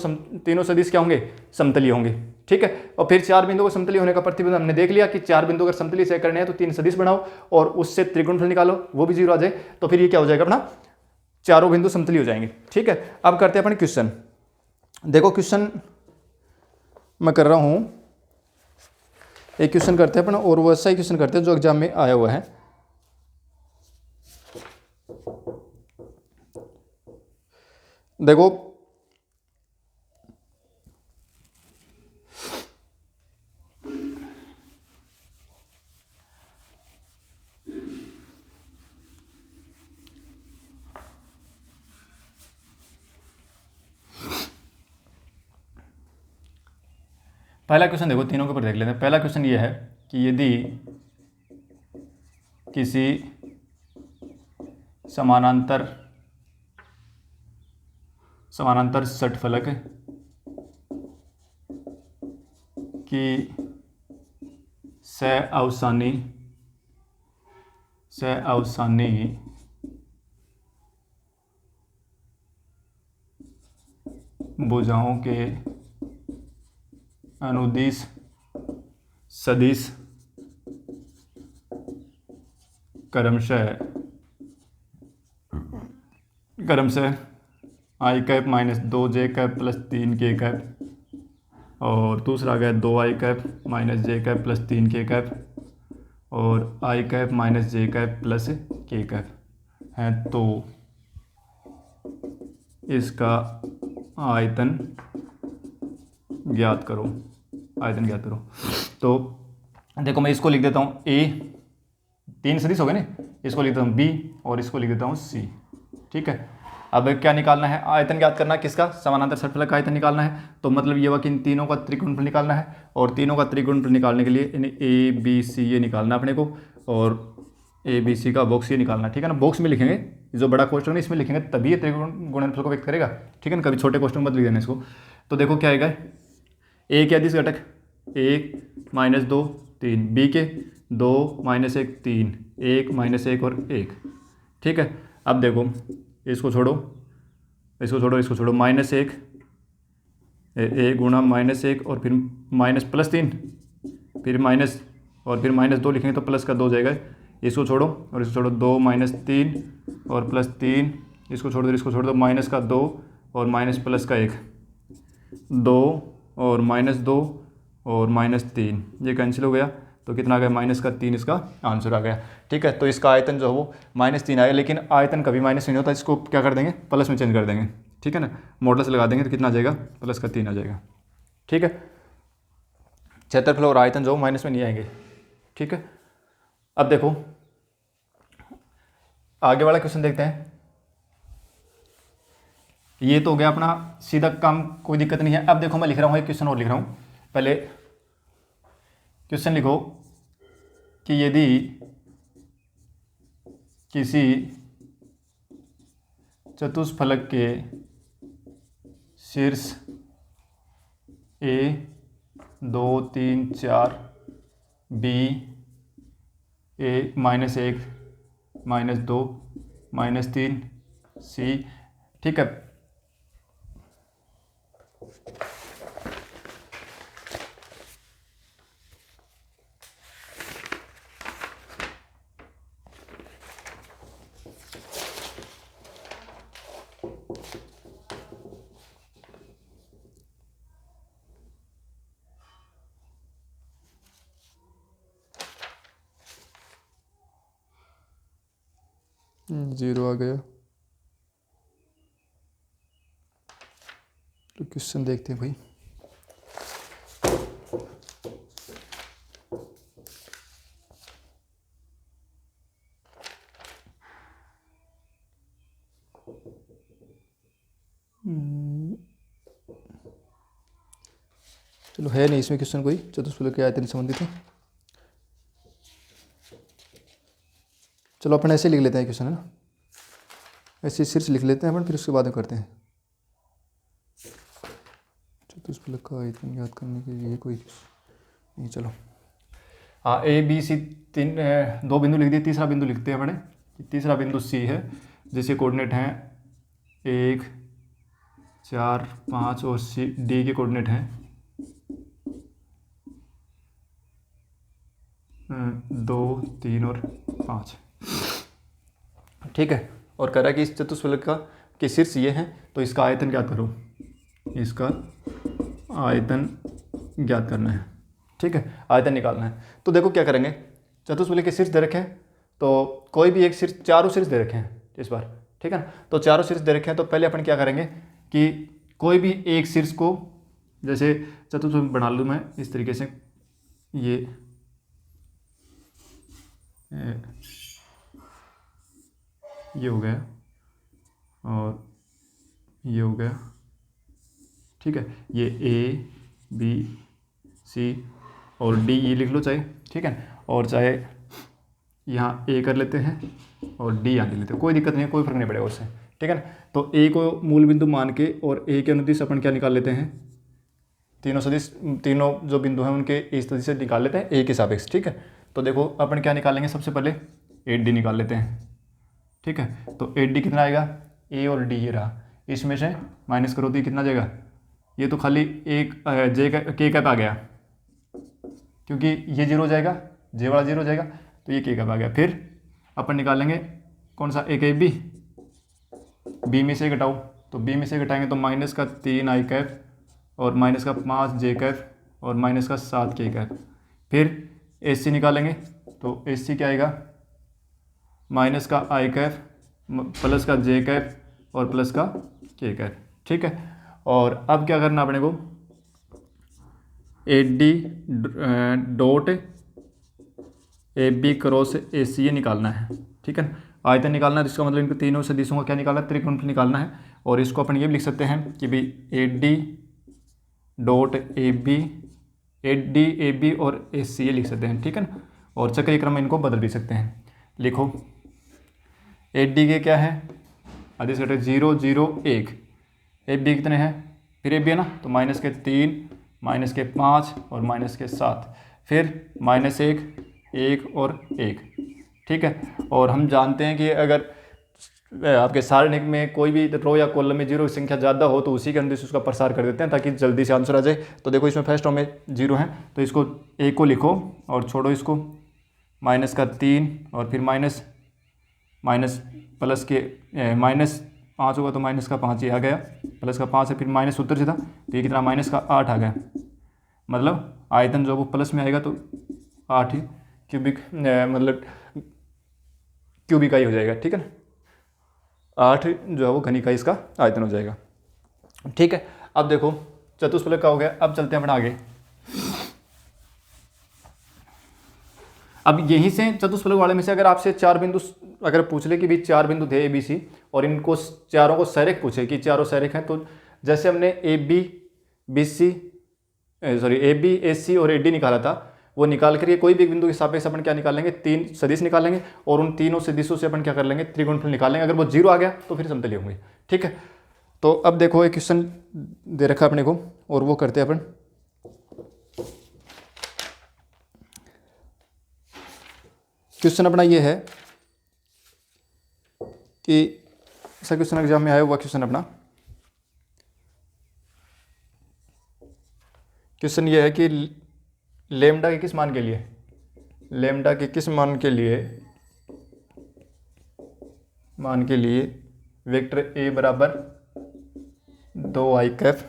तीनों सदिश क्या होंगे, समतलीय होंगे, ठीक है। और फिर 4 बिंदुओं का समतलीय होने का प्रतिबंध हमने देख लिया कि 4 बिंदु अगर समतलीय से करने हैं तो 3 सदिश बनाओ और उससे त्रिगुणनफल निकालो, वो भी 0 आ जाए, तो फिर ये क्या हो जाएगा अपना, चारों बिंदु समतलीय हो जाएंगे। ठीक है, अब करते हैं अपने क्वेश्चन। देखो क्वेश्चन मैं कर रहा हूं, एक क्वेश्चन करते हैं अपना, और वैसा ही क्वेश्चन करते हैं जो एग्जाम में आया हुआ है। देखो पहला क्वेश्चन, देखो तीनों के ऊपर देख लेते हैं। पहला क्वेश्चन ये है कि यदि किसी समानांतर षटफलक की सह अवसानी भुजाओं के अनुदिश सदिश क्रमशः I cap minus 2j cap plus 3k cap, और दूसरा आ गया 2i cap minus j cap plus 3k cap, और i cap minus j cap plus k cap है, तो इसका आयतन ज्ञात करो। तो देखो मैं इसको लिख देता हूँ a, 3 सदिश हो गए ना, इसको लिख देता हूँ b और इसको लिख देता हूँ c। ठीक है, अब क्या निकालना है, आयतन ज्ञात करना है, किसका, समानांतर षटफलक का आयतन निकालना है। तो मतलब ये हुआ कि इन तीनों का त्रिगुणनफल निकालना है, और तीनों का त्रिगुणनफल निकालने के लिए इन्हें a b c ये निकालना अपने को, और a b c का बॉक्स ये निकालना, ठीक है ना। बॉक्स में लिखेंगे, जो बड़ा क्वेश्चन है इसमें लिखेंगे, तभी ये त्रिगुण गुणनफल को व्यक्त करेगा, ठीक है ना। कभी छोटे क्वेश्चन मत लिख देना इसको। तो देखो क्या आएगा, a के अदिश घटक 1 माइनस 2 3, b के 2 माइनस 1 3, 1 माइनस 1 और 1। ठीक है, अब देखो इसको छोड़ो, माइनस 1 a गुणा माइनस 1 और फिर माइनस प्लस 3, फिर माइनस और फिर माइनस 2 लिखेंगे तो प्लस का 2 हो जाएगा। इसको छोड़ो और इसको छोड़ो, 2 माइनस 3 और प्लस 3, इसको छोड़ दो माइनस का 2 और माइनस प्लस का 1, 2 और माइनस 2 और माइनस 3, ये कैंसिल हो गया, तो कितना आ गया, माइनस का 3 इसका आंसर आ गया। ठीक है, तो इसका आयतन जो है वो -3 आएगा, लेकिन आयतन कभी माइनस नहीं होता, इसको क्या कर देंगे, प्लस में चेंज कर देंगे। ठीक है ना, मॉडल से लगा देंगे तो कितना आ जाएगा, प्लस का 3 आ जाएगा। ठीक है, क्षेत्रफल और आयतन जो माइनस में नहीं आएंगे। ठीक है, अब देखो आगे वाला क्वेश्चन देखते हैं। ये तो हो गया अपना सीधा काम, कोई दिक्कत नहीं है। अब देखो मैं लिख रहा हूँ एक क्वेश्चन और लिख रहा हूँ। पहले क्वेश्चन लिखो कि यदि किसी चतुष्फलक के शीर्ष a 2 3 4 b a -1 -2 -3 c, ठीक है। जीरो आ गया। तो क्वेश्चन देखते हैं भाई। चलो है नहीं इसमें क्वेश्चन कोई चतुष्फलक के आयतन संबंधित है। चलो अपन ऐसे लिख लेते हैं क्वेश्चन, है ना, ऐसे शीर्ष लिख लेते हैं अपन, फिर उसके बाद में करते हैं। चतुष्फलक का आयतन याद करने के लिए कोई नहीं, चलो हाँ ए बी सी 2 बिंदु लिख दिए, तीसरा बिंदु लिखते हैं अपने। तीसरा बिंदु सी है जिसके कोऑर्डिनेट हैं 1 4 5 और सी डी के कोऑर्डिनेट हैं 2, 3 और 5। ठीक है, और कह रहा है कि इस चतुष्फलक का के शीर्ष ये हैं, तो इसका आयतन ज्ञात करो, इसका आयतन ज्ञात करना है। ठीक है, आयतन निकालना है। तो देखो क्या करेंगे, चतुष्फलक के शीर्ष दे रखे हैं, तो कोई भी एक शीर्ष, चारों शीर्ष दे रखे हैं इस बार। ठीक है ना, तो चारों शीर्ष दे रखे हैं, तो पहले अपन क्या करेंगे कि कोई भी एक शीर्ष को, जैसे चतुष्फलक बना लूँ मैं इस तरीके से, ये हो गया और ये हो गया। ठीक है, ये A, B, C और D ये लिख लो चाहे। ठीक है, और चाहे यहाँ A कर लेते हैं और D यहाँ लिख लेते हैं, कोई दिक्कत नहीं है, कोई फर्क नहीं पड़ेगा उससे। ठीक है ना, तो A को मूल बिंदु मान के और A के अनुदिश अपन क्या निकाल लेते हैं, तीनों सदिश, तीनों जो बिंदु हैं उनके इस सदिश से निकाल लेते हैं A के सापेक्ष। ठीक है, तो देखो अपन क्या निकालेंगे, सबसे पहले 8D निकाल लेते हैं। ठीक है, तो 8D कितना आएगा, A और D ये रहा, इसमें से माइनस करो तो ये कितना जाएगा, ये तो खाली एक J का K कैप आ गया, क्योंकि ये 0 हो जाएगा, J वाला 0 हो जाएगा, तो ये K कैप आ गया। फिर अपन निकालेंगे कौन सा, एक B, B में से घटाओ, तो B में से घटाएंगे तो माइनस का 3I कैप और माइनस का 5J कैप और माइनस का 7K कैप। फिर AC निकालेंगे, तो AC क्या आएगा, माइनस का I कैप प्लस का J कैप और प्लस का K कैप। ठीक है, और अब क्या करना अपने को, 8D dot AB cross AC ये निकालना है। ठीक है, आयतन निकालना है, जिसका मतलब इनको तीनों सदिशों का क्या निकालना है, त्रिकोणफल निकालना है। और इसको अपन ये भी लिख सकते हैं कि भाई 8D डॉट AD AB और AC ये लिख सकते हैं। ठीक है ना, और चक्रीय क्रम में इनको बदल भी सकते हैं। लिखो 8D के क्या है, अदिश घटक 0, 0, 1, AB कितने हैं, फिर AB है ना, तो माइनस के 3, माइनस के 5 और माइनस के 7, फिर माइनस 1, 1 और 1। ठीक है, और हम जानते हैं कि अगर आपके सारणिक में कोई भी रो या कॉलम में 0 की संख्या ज़्यादा हो तो उसी के अनुदिश उसका प्रसार कर देते हैं ताकि जल्दी से आंसर आ जाए। तो देखो इसमें फर्स्ट रो में 0 है, तो इसको 1 को लिखो और छोड़ो इसको, माइनस का 3 और फिर माइनस प्लस के माइनस 5 होगा तो माइनस का 5 ही आ गया, प्लस का 5 है, फिर माइनस उत्तर से था तो ये कितना, माइनस का 8 आ गया। मतलब आयतन जो वो प्लस में आएगा तो 8 ही क्यूबिक, मतलब क्यूबिक ही हो जाएगा। ठीक है ना, 8 जो है वो घनी का इसका आयतन हो जाएगा। ठीक है, अब देखो चतुष्फलक का हो गया, अब चलते हैं अपना आगे। अब यहीं से चतुष्फलक वाले में से अगर आपसे 4 बिंदु अगर पूछ ले कि भाई 4 बिंदु थे ABC और इनको चारों को सैरिक पूछे कि चारों सैरिक हैं, तो जैसे हमने AB AC और AD निकाला था, वो निकाल कर ये कोई भी बिंदु के सापेक्ष अपन क्या निकालेंगे, 3 सदिश निकालेंगे और उन तीनों सदिशों से अपन क्या कर लेंगे, त्रिकोणफल निकालेंगे। अगर वो 0 आ गया तो फिर समतलीय होंगे। ठीक है, तो अब देखो एक क्वेश्चन दे रखा अपने को और वो करते हैं अपन। क्वेश्चन अपना ये है कि ऐसा क्वेश्चन एग्जाम में आया हुआ क्वेश्चन अपना, क्वेश्चन ये है कि लेमडा के किस मान के लिए, लेमडा के किस मान के लिए वेक्टर A बराबर 2I Kaif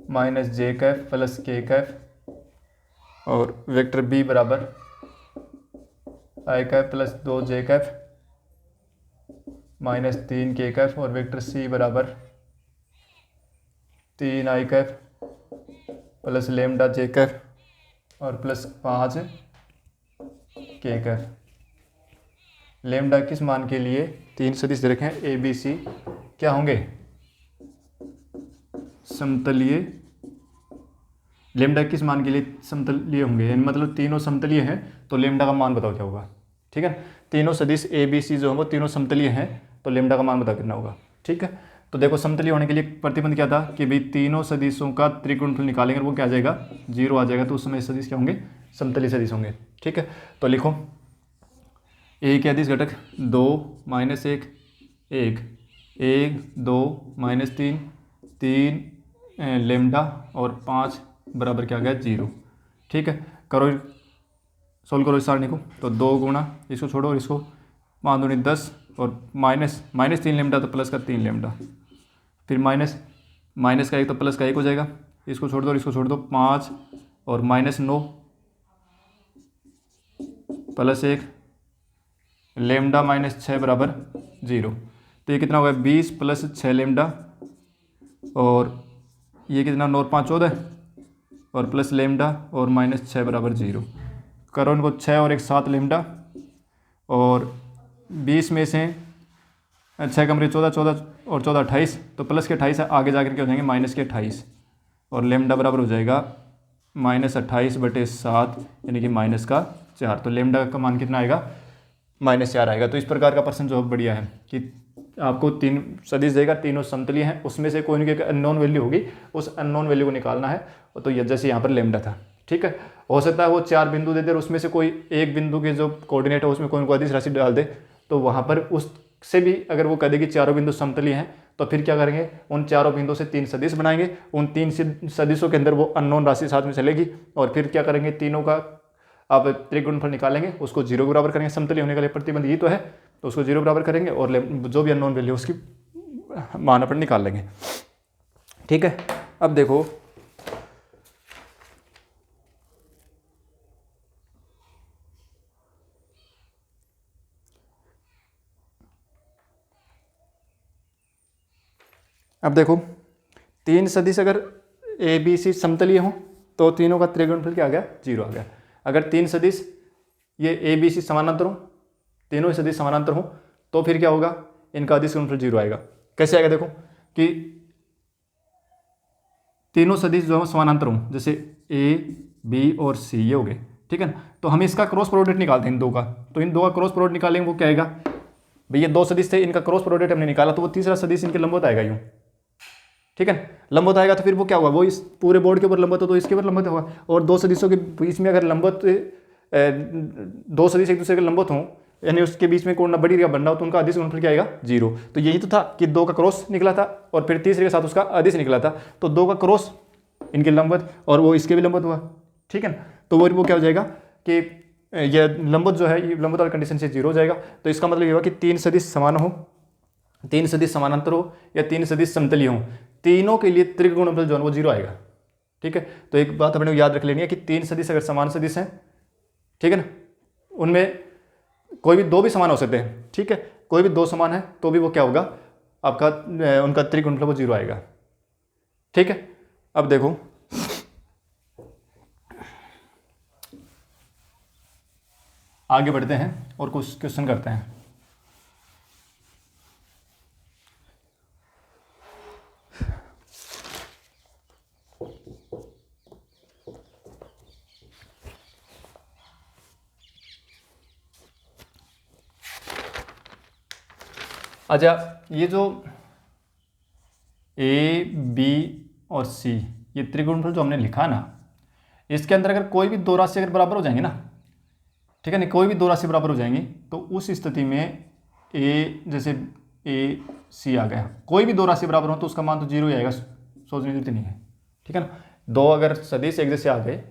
minus J Kaif plus K Kaif और वेक्टर B बराबर I Kaif plus 2J Kaif minus 3K Kaif और वेक्टर C बराबर 3I Kaif plus lambda J Kaif और प्लस 5K कैफ। लेमडा किस मान के लिए 3 सदिश दे रखे हैं ABC क्या होंगे, समतलीय। लेमडा किस मान के लिए समतलीय होंगे, यानी मतलब तीनों समतलीय हैं, तो लेमडा का मान बताओ क्या होगा। ठीक है, तीनों सदिश ABC जो होंगे तीनों समतलीय हैं, तो लेमडा का मान बता कितना होगा। ठीक है, तो देखो समतलीय होने के लिए प्रतिबंध क्या था कि भाई तीनों सदिशों का त्रिकोणफल निकालेंगे, वो क्या आ जाएगा, 0 आ जाएगा, तो उस समय सदिश क्या होंगे, समतलीय सदिश होंगे। ठीक है, तो लिखो A के अदिश घटक 2 माइनस 1 1 1 2 माइनस 3 3 लेमडा और 5 बराबर क्या आ गया 0। ठीक है, करो सोल्व करो इस सारणी को, तो 2 गुणा, इसको छोड़ो और इसको 5 दूनी 10 और माइनस 3 लेमडा तो प्लस का 3 लेमडा, फिर माइनस का 1 तो प्लस का 1 हो जाएगा, इसको छोड़ दो और इसको छोड़ दो, 5 और -9 प्लस 1 लेमडा -6 बराबर 0। तो ये कितना होगा 20 प्लस 6 लेमडा, और ये कितना 9 और 5 14 और प्लस लेमडा और -6 बराबर 0। करो इनको 6 और 1 7 लेमडा, और 20 में से 6 कमरे 14 14 और 14 28, तो प्लस के 28 आगे जाकर के हो जाएंगे माइनस के 28, और लेमडा बराबर हो जाएगा -28/7 यानी कि -4। तो लेमडा का मान कितना आएगा -4 आएगा। तो इस प्रकार का प्रश्न जो बढ़िया है कि आपको 3 सदिश देगा, तीनों समतलीय हैं, उसमें से कोई एक अननोन वैल्यू होगी, उस अननोन वैल्यू को निकालना है। तो ये जैसे यहाँ पर लेमडा था, ठीक है, हो सकता है वो 4 बिंदु दे दे और उसमें से कोई एक बिंदु के जो कोऑर्डिनेट है उसमें कोई अदिश राशि डाल दे, तो वहाँ पर उससे भी अगर वो कह दे कि चारों बिंदु समतलीय हैं, तो फिर क्या करेंगे, उन चारों बिंदुओं से 3 सदिश बनाएंगे, उन 3 सदिशों के अंदर वो अननोन राशि साथ में चलेगी, और फिर क्या करेंगे, तीनों का आप त्रिगुणनफल निकालेंगे, उसको 0 बराबर करेंगे, समतलीय होने का लिए प्रतिबंध ये तो है, तो उसको 0 बराबर करेंगे और जो भी अननोन वैल्यू उसकी मान अपन निकाल लेंगे। ठीक है, अब देखो तीन सदिश अगर ए बी सी समतलीय हों तो तीनों का त्रिगुणनफल क्या आ गया, 0 आ गया। अगर 3 सदिश ये ए बी सी समानांतर हों, तीनों ही सदिश समानांतर हों, तो फिर क्या होगा, इनका अदिश गुणनफल 0 आएगा। कैसे आएगा, देखो कि तीनों सदिश जो समानांतर हों, जैसे ए बी और सी ये हो गए, ठीक है ना, तो हम इसका क्रॉस प्रोडक्ट निकालते हैं इन दो का, तो इन दो का क्रॉस प्रोडक्ट निकालेंगे, वो क्या आएगा, भाई ये 2 सदिश थे, इनका क्रॉस प्रोडक्ट हमने निकाला, तो वो तीसरा सदिश इनके लंबवत आएगा यूँ, ठीक है, लंबवत आएगा, तो फिर वो क्या होगा, वो इस पूरे बोर्ड के ऊपर लंबवत हो तो इसके ऊपर लंबवत होगा, और 2 सदिशों के बीच में अगर लंबवत 2 सदिश एक दूसरे के लंबवत हों, यानी उसके बीच में कोण ना बढ़ी या बढ़ना हो, तो उनका अदिश गुणनफल क्या आएगा, 0। तो यही तो था कि 2 का क्रॉस निकला था और फिर तीसरे के साथ उसका अदिश निकला था, तो 2 का क्रॉस इनके लंबवत और वो इसके भी लंबवत हुआ, ठीक है ना, तो वो क्या हो जाएगा कि ये लंबवत जो है, ये लंबवत वाली कंडीशन से 0 हो जाएगा। तो इसका मतलब ये हुआ कि 3 सदिश समान हो, 3 सदिश समानांतर हो या 3 सदिश समतलीय हो, तीनों के लिए त्रिगुणनफल जो है वो 0 आएगा। ठीक है, तो एक बात अपने को याद रख लेनी है कि 3 सदिश अगर समान सदिश हैं, ठीक है ना, उनमें कोई भी 2 भी समान हो सकते हैं, ठीक है, कोई भी 2 समान है तो भी वो क्या होगा, आपका उनका त्रिगुणनफल वो 0 आएगा। ठीक है, अब देखो आगे बढ़ते हैं और कुछ क्वेश्चन करते हैं। अच्छा, ये जो ए बी और सी ये त्रिगुणनफल जो हमने लिखा ना, इसके अंदर अगर कोई भी 2 राशि अगर बराबर हो जाएंगे ना, ठीक है ना, कोई भी 2 राशि बराबर हो जाएंगी, तो उस स्थिति में ए जैसे ए सी आ गया, कोई भी 2 राशि बराबर हो तो उसका मान तो 0 ही आएगा, सोचने की जरूरत नहीं है। ठीक है ना, 2 अगर सदिश एक जैसे आ गए,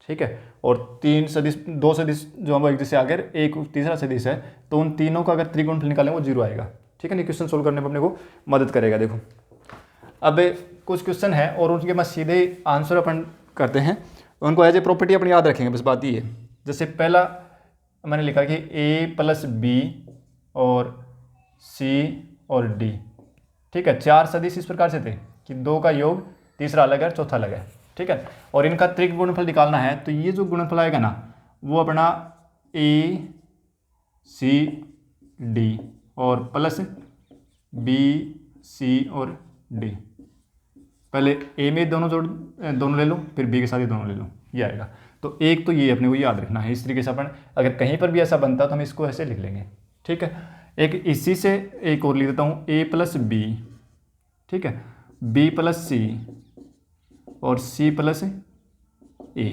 ठीक है, और 2 सदिश जो हम एक जैसे आ गए, एक तीसरा सदिश है, तो उन तीनों का अगर त्रिगुणनफल निकालें वो 0 आएगा। ठीक है ना, क्वेश्चन सोल्व करने में अपने को मदद करेगा। देखो अब कुछ क्वेश्चन है और उनके बाद सीधे आंसर अपन करते हैं, उनको एज ए प्रॉपर्टी अपनी याद रखेंगे, बस बात ये है। जैसे पहला मैंने लिखा कि ए प्लस बी और सी और डी, ठीक है, 4 सदिश इस प्रकार से थे कि 2 का योग, तीसरा अलग है, चौथा अलग है, ठीक है, और इनका त्रिगुणनफल निकालना है, तो ये जो गुणनफल आएगा ना, वो अपना ए सी डी और प्लस बी सी और डी, पहले ए में दोनों ले लो, फिर बी के साथ ही दोनों ले लो, ये आएगा। तो एक तो ये अपने को याद रखना है, इस तरीके से अपन अगर कहीं पर भी ऐसा बनता तो हम इसको ऐसे लिख लेंगे। ठीक है, एक इसी से एक और लिख देता हूँ, ए प्लस बी, ठीक है, बी प्लस सी और सी प्लस ए,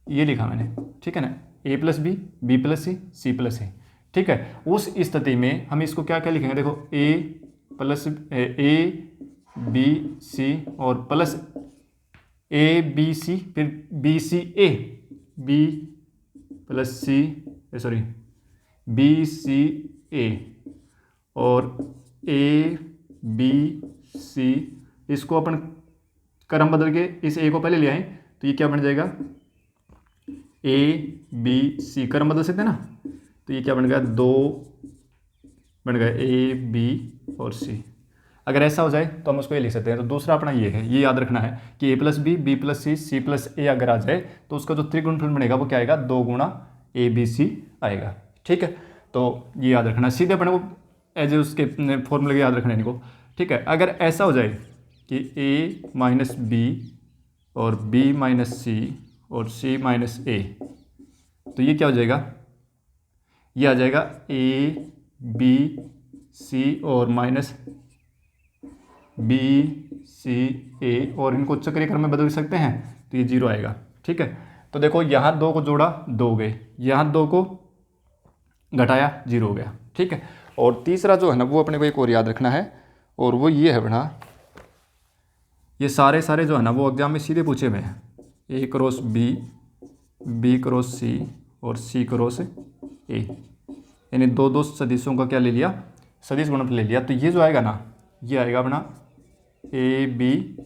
ये लिखा मैंने, ठीक है ना, A plus B plus C plus A. ठीक है, उस स्थिति में हम इसको क्या क्या लिखेंगे, देखो ए प्लस ए बी सी और प्लस ए बी सी, फिर बी सी ए, बी प्लस सी सॉरी बी सी ए और ए बी सी, इसको अपन क्रम बदल के इस ए को पहले ले आए तो ये क्या बन जाएगा, ए बी सी, क्रम बदल सकते हैं ना, तो ये क्या बन गया, 2 बन गया ए बी और सी। अगर ऐसा हो जाए तो हम उसको ये लिख सकते हैं। तो दूसरा अपना ये है, ये याद रखना है कि A plus B plus C plus A अगर आ जाए तो उसका जो त्रिगुणनफल बनेगा वो क्या आएगा, 2 गुणा ए बी सी आएगा। ठीक है, तो ये याद रखना, सीधे अपने को एज ए उसके फॉर्मूले याद रखना है इनको। ठीक है, अगर ऐसा हो जाए कि ए माइनस बी और बी माइनस सी और सी माइनस ए, तो ये क्या हो जाएगा, ये आ जाएगा ए बी सी और माइनस बी सी ए, और इनको चक्रीय क्रम में बदल सकते हैं तो ये 0 आएगा। ठीक है, तो देखो यहाँ 2 को जोड़ा 2 हो गए, यहाँ 2 को घटाया 0 हो गया। ठीक है, और तीसरा जो है ना वो अपने को एक और याद रखना है, और वो ये है बना, ये सारे जो है ना वो एग्जाम में सीधे पूछे हुए हैं, ए क्रॉस बी क्रॉस सी और सी क्रॉस ए, यानी 2 सदिशों का क्या ले लिया, सदिश गुणनफल ले लिया। तो ये जो आएगा ना, ये आएगा अपना ए बी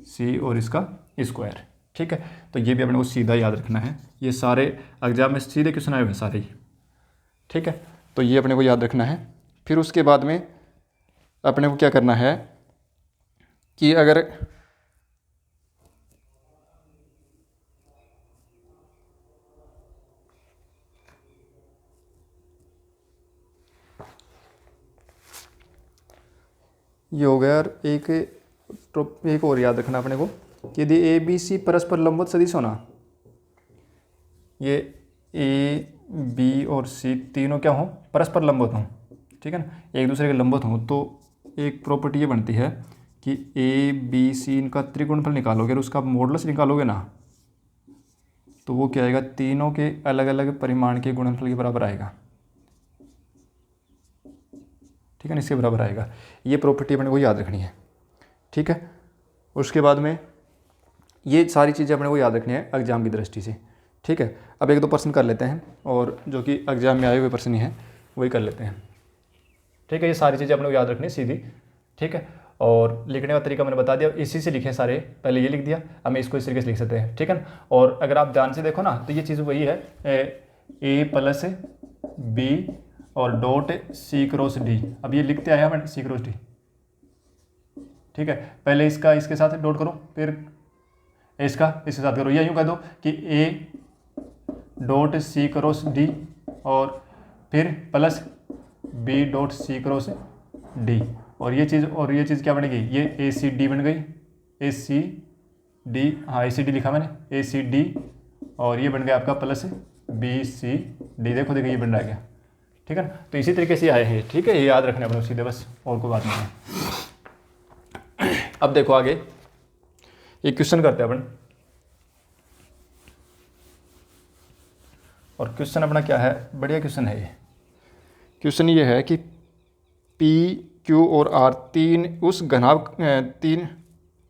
सी और इसका स्क्वायर। ठीक है, तो ये भी अपने को सीधा याद रखना है, ये सारे एग्जाम में सीधे क्वेश्चन आए हुए हैं सारे ही। ठीक है, तो ये अपने को याद रखना है। फिर उसके बाद में अपने को क्या करना है कि अगर ये हो गया, और एक और याद रखना अपने को कि यदि ए बी सी परस्पर लंबवत सदिश होना, ये ए बी और सी तीनों क्या हों, परस्पर लंबवत हों, ठीक है ना, एक दूसरे के लंबवत हों, तो एक प्रॉपर्टी ये बनती है कि ए बी सी इनका त्रिगुणनफल निकालोगे और उसका मॉडुलस निकालोगे ना, तो वो क्या आएगा, तीनों के अलग अलग परिमाण के गुणनफल के बराबर आएगा। ठीक है ना, इसके बराबर आएगा। ये प्रॉपर्टी अपने को याद रखनी है। ठीक है, उसके बाद में ये सारी चीज़ें अपने को याद रखनी है एग्जाम की दृष्टि से। ठीक है, अब 1-2 प्रश्न कर लेते हैं, और जो कि एग्जाम में आए हुए प्रश्न ही हैं वही कर लेते हैं। ठीक है, ये सारी चीज़ें अपने को याद रखनी है सीधी। ठीक है, और लिखने का तरीका मैंने बता दिया, इसी से लिखे सारे, पहले ये लिख दिया, अब मैं इसको इस तरीके से लिख सकते हैं। ठीक है ना, और अगर आप ध्यान से देखो ना तो ये चीज़ वही है, ए प्लस बी और डॉट सी क्रॉस डी। अब ये लिखते आया मैंने सी क्रॉस डी। ठीक है, पहले इसका इसके साथ डॉट करो, फिर इसका इसके साथ करो, या यूँ कह दो कि A dot C cross D और फिर plus B dot C cross D, और ये चीज़ क्या बनेगी, ये ए सी डी बन गई, ए सी डी, हाँ ए सी डी लिखा मैंने, ए सी डी, और ये बन गया आपका प्लस बी सी डी। देखो ये बन रहा है क्या। ठीक है ना, तो इसी तरीके से आए हैं। ठीक है, ये याद रखना अपने सीधे, बस और कोई बात नहीं है। अब देखो आगे एक क्वेश्चन करते हैं अपन, और क्वेश्चन अपना क्या है, बढ़िया क्वेश्चन है ये। क्वेश्चन ये है कि पी क्यू और आर उस घनाभ 3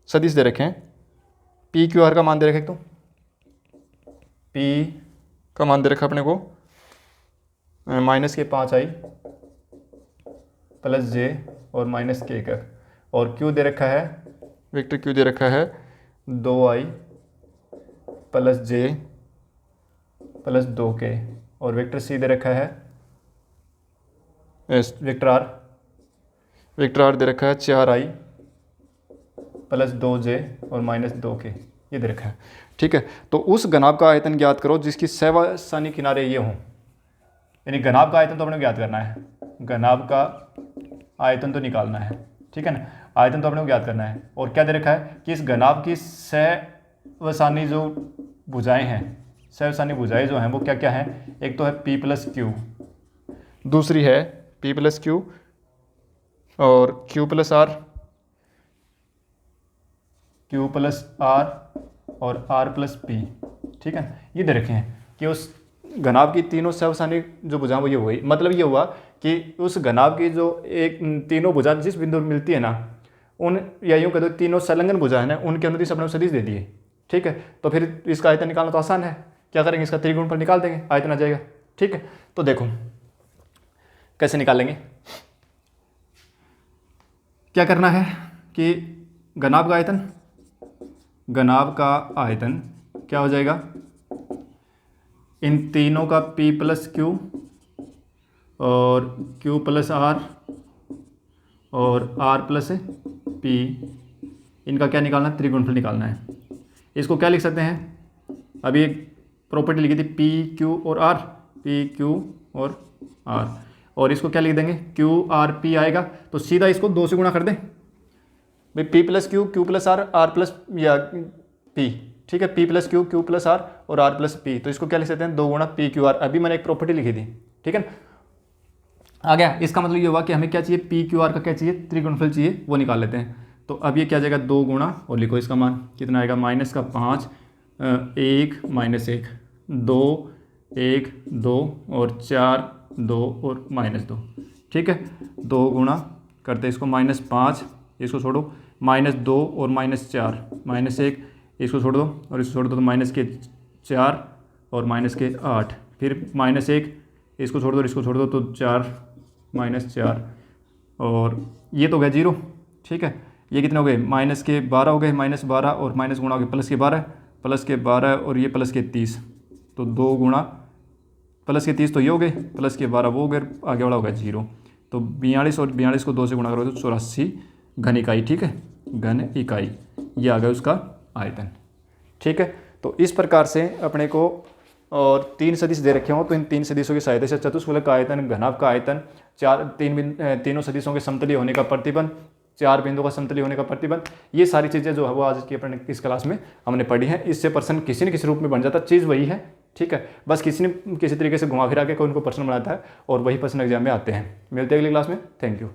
सदिश दे रखे हैं। पी क्यू आर का मान दे रखे, तो पी का मान दे रखा अपने को -5i प्लस जे और -k का, और क्यू दे रखा है, वेक्टर क्यू दे रखा है 2i प्लस जे प्लस 2k, और वेक्टर सी दे रखा है वेक्टर आर दे रखा है 4i प्लस 2j और -2k, ये दे रखा है। ठीक है, तो उस घनाभ का आयतन ज्ञात करो जिसकी सहवासानी किनारे ये हों। यानी घनाभ का आयतन तो अपने को ज्ञात करना है, घनाभ का आयतन तो निकालना है। ठीक है ना, आयतन तो अपने को ज्ञात करना है, और क्या दे रखा है कि इस घनाभ की सहवासानी जो भुजाएं हैं, सहवासानी भुजाएं जो हैं वो क्या क्या हैं, एक तो है P प्लस क्यू, दूसरी है P प्लस क्यू और Q प्लस आर और R प्लस P। ठीक है, ये दे रखे हैं कि उस घनाभ की तीनों सहवासानी जो भुजाएं वो ये हुई, मतलब ये हुआ कि उस घनाभ की जो एक तीनों भुजा जिस बिंदु पर मिलती है ना, उन या यूँ कह दो तीनों संलग्न भुजा है ना, उनके अनुदिश अपने सदिश दे दिए। ठीक है, तो फिर इसका आयतन निकालना तो आसान है। क्या करेंगे, इसका त्रिगुणनफल निकाल देंगे, आयतन आ जाएगा। ठीक है, तो देखो कैसे निकालेंगे। क्या करना है कि घनाभ का आयतन क्या हो जाएगा, इन तीनों का P प्लस क्यू और Q प्लस R और R प्लस P, इनका क्या निकालना है, त्रिगुणनफल निकालना है। इसको क्या लिख सकते हैं, अभी एक प्रॉपर्टी लिखी थी P Q और R, P Q और R, और इसको क्या लिख देंगे, Q R P आएगा, तो सीधा इसको 2 से गुणा कर दें भाई, P plus Q, Q plus R, R plus या P। ठीक है, P plus Q, Q plus R और R प्लस P, तो इसको क्या लिख सकते हैं, 2 गुणा P Q R। अभी मैंने एक प्रॉपर्टी लिखी थी, ठीक है आ गया। इसका मतलब ये हुआ कि हमें क्या चाहिए, P Q R का क्या चाहिए, त्रिगुणनफल चाहिए, वो निकाल लेते हैं। तो अब ये क्या जाएगा, 2 गुणा, और लिखो इसका मान कितना आएगा, -5, 1 -1, 2 1 2 और 4 2 और -2। ठीक है, 2 गुणा करते इसको, -5 इसको छोड़ो, -2 और -4, -1 इसको छोड़ दो और इसको छोड़ दो, तो -4 और -8, फिर -1 इसको छोड़ दो और इसको छोड़ दो, तो 4 -4, और ये तो गया 0। ठीक है, ये कितने हो गए, -12 हो गए, -12 और माइनस गुणा हो गए +12 और ये +30, तो 2 गुणा +30 तो ये हो गए, +12 वो हो गए, आगे वाला हो गया 0। तो 42 और 42 को 2 से गुणा करो तो 84 घन इकाई। ठीक है, घन इकाई, ये आ गया उसका आयतन। ठीक है, तो इस प्रकार से अपने को और 3 सदिश दे रखे हों, तो इन 3 सदिशों की सहायता से चतुष्फलक का आयतन, घनाभ का आयतन, तीनों सदिशों के समतलीय होने का प्रतिबंध, 4 बिंदुओं का समतलीय होने का प्रतिबंध, ये सारी चीज़ें जो है वो आज की अपने इस क्लास में हमने पढ़ी हैं। इससे प्रश्न किसी न किसी रूप में बन जाता है, चीज़ वही है। ठीक है, बस किसी न किसी तरीके से घुमा फिरा के कोई उनको प्रश्न बनाता है और वही प्रश्न एग्जाम में आते हैं। मिलते हैं अगली क्लास में, थैंक यू।